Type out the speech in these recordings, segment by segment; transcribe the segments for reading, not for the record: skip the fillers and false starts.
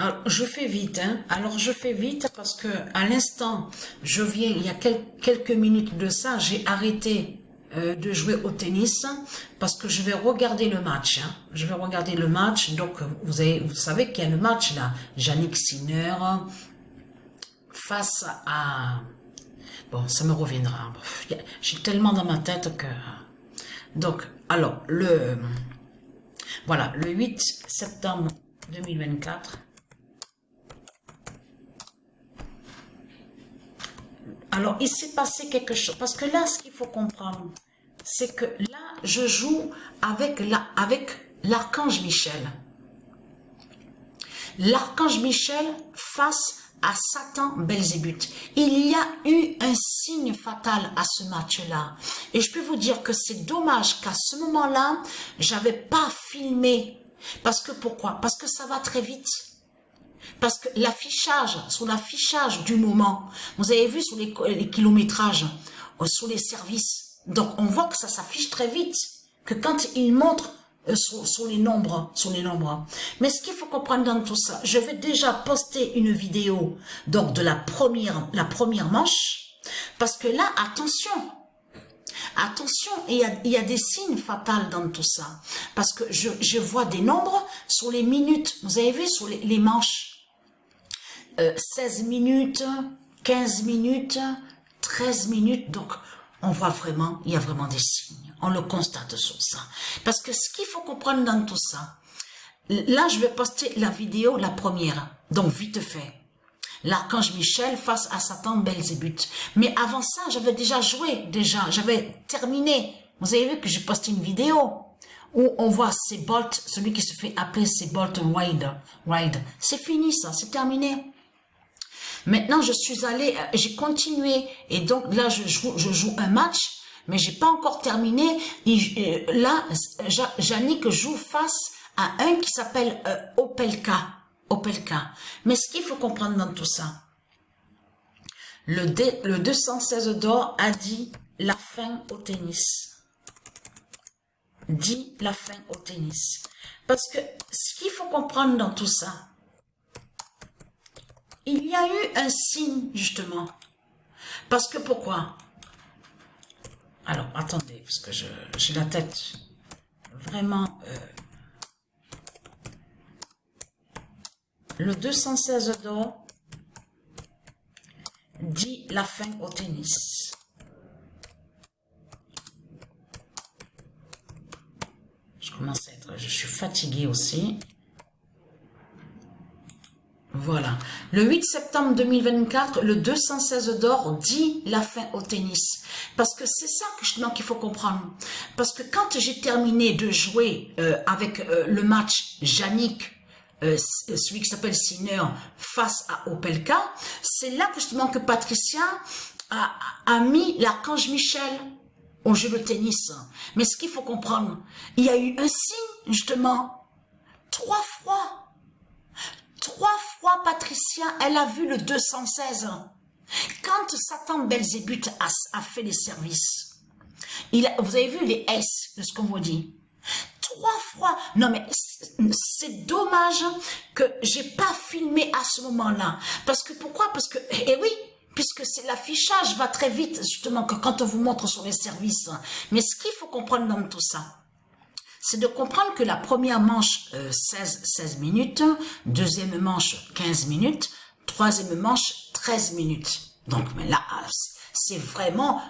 Alors, je fais vite, hein. Alors, je fais vite parce que à l'instant, il y a quelques minutes de ça, j'ai arrêté de jouer au tennis parce que je vais regarder le match. Hein. Je vais regarder le match. Donc, vous savez qu'il y a le match là. Jannik Sinner face à... Bon, ça me reviendra. J'ai tellement dans ma tête que... Donc, alors, voilà, le 8 septembre 2024... Alors, il s'est passé quelque chose. Parce que là, ce qu'il faut comprendre, c'est que là, je joue avec l'archange Michel. L'archange Michel face à Satan Belzébuth. Il y a eu un signe fatal à ce match-là. Et je peux vous dire que c'est dommage qu'à ce moment-là, j'avais pas filmé. Parce que pourquoi? Parce que ça va très vite. Parce que sur l'affichage du moment, vous avez vu sur les kilométrages, sur les services, donc on voit que ça s'affiche très vite, que quand ils montrent sur les nombres. Mais ce qu'il faut comprendre dans tout ça, je vais déjà poster une vidéo donc de la première manche, parce que là, attention, il y a des signes fatals dans tout ça, parce que je vois des nombres sur les minutes, vous avez vu sur les manches, 16 minutes, 15 minutes, 13 minutes, donc on voit vraiment, il y a vraiment des signes, on le constate sur ça. Parce que ce qu'il faut comprendre dans tout ça, là je vais poster la vidéo, la première, donc vite fait, l'archange Michel face à Satan Belzébuth. Mais avant ça, j'avais déjà joué, j'avais terminé, vous avez vu que j'ai posté une vidéo, où on voit Sebolt, celui qui se fait appeler Sebolt Ride. C'est fini ça, c'est terminé. Maintenant, j'ai continué, et donc là, je joue un match, mais j'ai pas encore terminé. Là, Jannik joue face à un qui s'appelle Opelka. Mais ce qu'il faut comprendre dans tout ça, le 216 d'or a dit la fin au tennis. Dit la fin au tennis. Parce que ce qu'il faut comprendre dans tout ça, il y a eu un signe, justement. Parce que pourquoi? Alors, attendez, parce que j'ai la tête vraiment... Le 216 d'or dit la fin au tennis. Je suis fatiguée aussi. Voilà. Le 8 septembre 2024, le 216 d'or dit la fin au tennis. Parce que c'est ça qu'il faut comprendre. Parce que quand j'ai terminé de jouer avec le match Jannik, celui qui s'appelle Sinner, face à Opelka, c'est là justement que Patricia a mis l'archange Michel au jeu de tennis. Mais ce qu'il faut comprendre, il y a eu un signe, justement, 3 fois Patricia, elle a vu le 216. Quand Satan Belzébuth a fait les services, vous avez vu les S de ce qu'on vous dit. 3 fois. Non mais c'est dommage que j'ai pas filmé à ce moment-là. Parce que pourquoi? Parce que, eh oui, puisque c'est l'affichage va très vite, justement, que quand on vous montre sur les services. Mais ce qu'il faut comprendre dans tout ça, c'est de comprendre que la première manche, 16 minutes, deuxième manche, 15 minutes, troisième manche, 13 minutes. Donc, mais là, c'est vraiment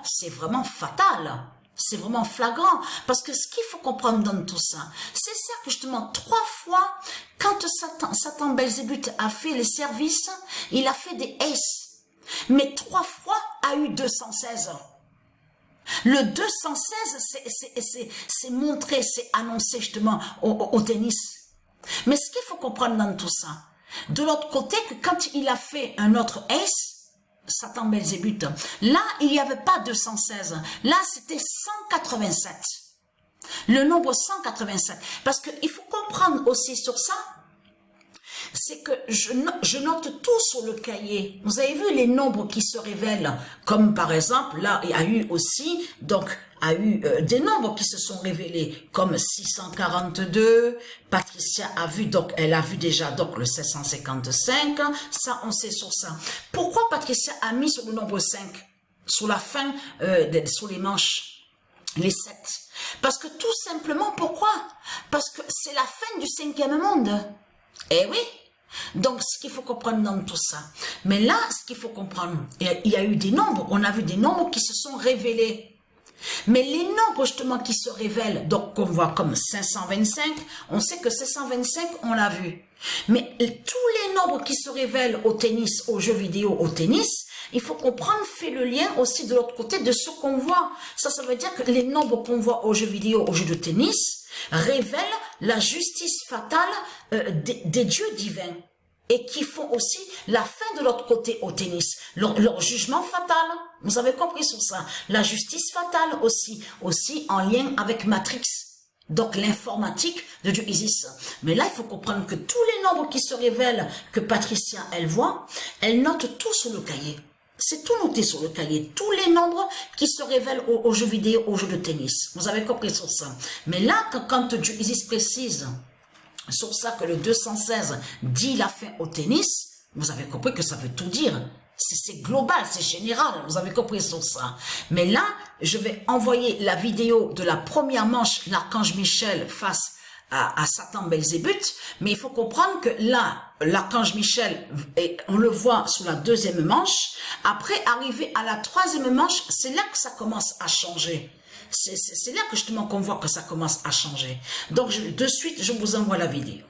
fatal. C'est vraiment flagrant. Parce que ce qu'il faut comprendre dans tout ça, c'est ça que justement, 3 fois, quand Satan Belzébuth a fait les services, il a fait des S. Mais 3 fois a eu 216. Le 216, c'est montré, c'est annoncé justement au tennis. Mais ce qu'il faut comprendre dans tout ça, de l'autre côté, que quand il a fait un autre S, Satan Belzébuth, là, il n'y avait pas 216. Là, c'était 187. Le nombre 187. Parce qu'il faut comprendre aussi sur ça, c'est que je note tout sur le cahier. Vous avez vu les nombres qui se révèlent, comme par exemple, là, il y a eu aussi, donc, des nombres qui se sont révélés, comme 642, Patricia a vu, donc, elle a vu déjà, donc, le 755, ça, on sait sur ça. Pourquoi Patricia a mis sur le nombre 5, sur la fin, sur les manches, les 7? Parce que tout simplement, pourquoi? Parce que c'est la fin du 5e monde. Eh oui. Donc, ce qu'il faut comprendre dans tout ça. Mais là, ce qu'il faut comprendre, il y a eu des nombres, on a vu des nombres qui se sont révélés. Mais les nombres justement qui se révèlent, donc qu'on voit comme 525, on sait que 525, on l'a vu. Mais tous les nombres qui se révèlent au tennis, aux jeux vidéo, au tennis, il faut comprendre, fait le lien aussi de l'autre côté de ce qu'on voit. Ça veut dire que les nombres qu'on voit aux jeux vidéo, aux jeux de tennis, révèlent la justice fatale des dieux divins. Et qui font aussi la fin de l'autre côté au tennis, leur jugement fatal. Vous avez compris sur ça. La justice fatale aussi en lien avec Matrix. Donc l'informatique de Dieu Isis. Mais là, il faut comprendre que tous les nombres qui se révèlent, que Patricia, elle voit, elle note tout sur le cahier. C'est tout noté sur le cahier. Tous les nombres qui se révèlent aux jeux vidéo, aux jeux de tennis. Vous avez compris sur ça. Mais là, quand Dieu Isis précise sur ça que le 216 dit la fin au tennis, vous avez compris que ça veut tout dire. C'est global, c'est général, vous avez compris sur ça. Mais là, je vais envoyer la vidéo de la première manche, l'archange Michel face à Satan Belzébuth, mais il faut comprendre que là, l'archange Michel, on le voit sous la deuxième manche, après arriver à la troisième manche, c'est là que ça commence à changer. C'est là que justement qu'on voit que ça commence à changer. Donc, de suite, je vous envoie la vidéo.